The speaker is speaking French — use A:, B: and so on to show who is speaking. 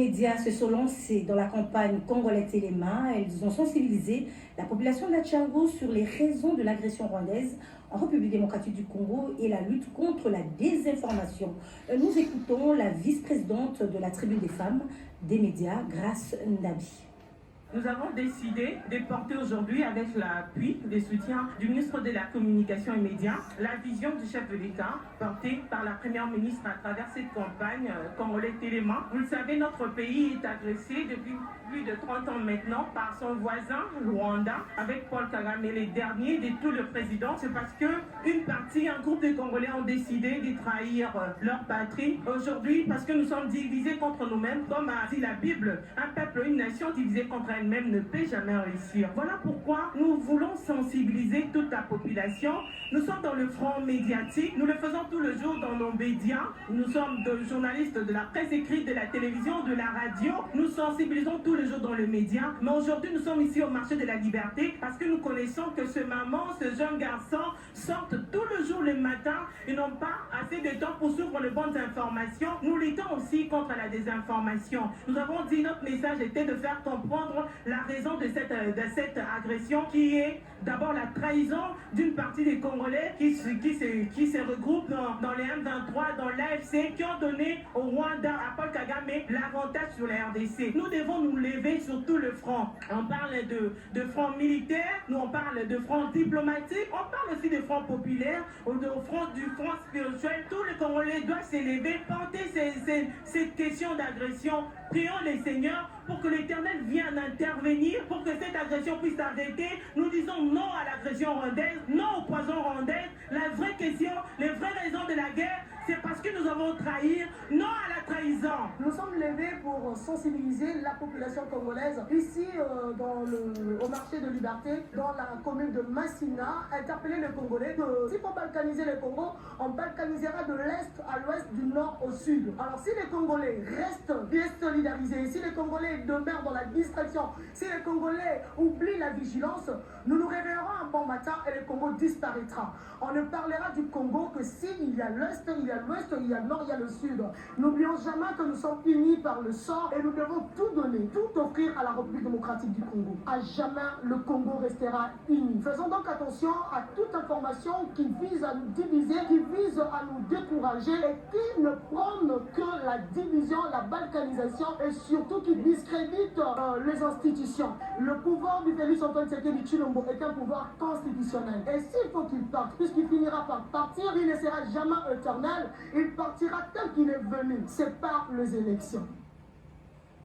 A: médias se sont lancés dans la campagne Congolais Téléma. Elles ont sensibilisé la population de la Tchango sur les raisons de l'agression rwandaise en République démocratique du Congo et la lutte contre la désinformation. Nous écoutons la vice-présidente de la Tribune des femmes des médias, Grace Ndabi.
B: Nous avons décidé de porter aujourd'hui, avec l'appui des soutiens du ministre de la Communication et Médias, la vision du chef de l'État portée par la première ministre à travers cette campagne Congolais Téléma. Vous le savez, notre pays est agressé depuis plus de 30 ans maintenant par son voisin, Rwanda, avec Paul Kagame, les derniers de tout le président. C'est parce un groupe de Congolais ont décidé de trahir leur patrie. Aujourd'hui, parce que nous sommes divisés contre nous-mêmes, comme a dit la Bible, un peuple, une nation divisée contre elle-même ne peut jamais réussir. Voilà pourquoi nous voulons sensibiliser toute la population. Nous sommes dans le front médiatique, nous le faisons tous les jours dans nos médias. Nous sommes des journalistes de la presse écrite, de la télévision, de la radio. Nous sensibilisons tous les jours dans les médias. Mais aujourd'hui, nous sommes ici au marché de la liberté parce que nous connaissons que ce maman, ce jeune garçon sortent tous les jours le matin. Ils n'ont pas assez de temps pour suivre les bonnes informations. Nous luttons aussi contre la désinformation. Nous avons dit notre message était de faire comprendre la raison de cette agression qui est d'abord la trahison d'une partie des Congolais qui se regroupent dans les M23, dans l'AFC, qui ont donné au Rwanda, à Paul Kagame, l'avantage sur la RDC. Nous devons nous lever sur tout le front. On parle de front militaire, nous on parle de front diplomatique, on parle aussi de front populaire, du front spirituel. Tous les Congolais doivent s'élever, porter cette question d'agression. Prions les seigneurs pour que l'Éternel vienne intervenir, pour que cette agression puisse arrêter. Nous disons non à l'agression rwandaise, non au poison rwandaise. La vraie question, les vraies raisons de la guerre, c'est parce que nous avons trahi, non à la trahison.
C: Nous sommes levés pour sensibiliser la population congolaise ici au marché de Liberté, dans la commune de Massina, interpeller les Congolais que s'il faut balkaniser le Congo, on balkanisera de l'Est à l'Ouest, du Nord au Sud. Alors si les Congolais restent bien solidarisés, si les Congolais demeurent dans la distraction, si les Congolais oublient la vigilance, nous nous réveillerons un bon matin et le Congo disparaîtra. On ne parlera du Congo que s'il y a l'Est, il y a l'Ouest, il y a le Nord, il y a le Sud. N'oublions jamais que nous sommes unis par le sort et nous devons tout donner, tout offrir à la République démocratique du Congo. À jamais le Congo restera uni. Faisons donc attention à toute information qui vise à nous diviser, qui vise à nous décourager et qui ne prône que la division, la balkanisation et surtout qui discrédite les institutions. Le pouvoir du Félix Antoine Tshisekedi Tshilombo est un pouvoir constitutionnel. Et s'il faut qu'il parte, puisqu'il finira par partir, il ne sera jamais éternel. Il partira tel qu'il est venu. C'est par les élections.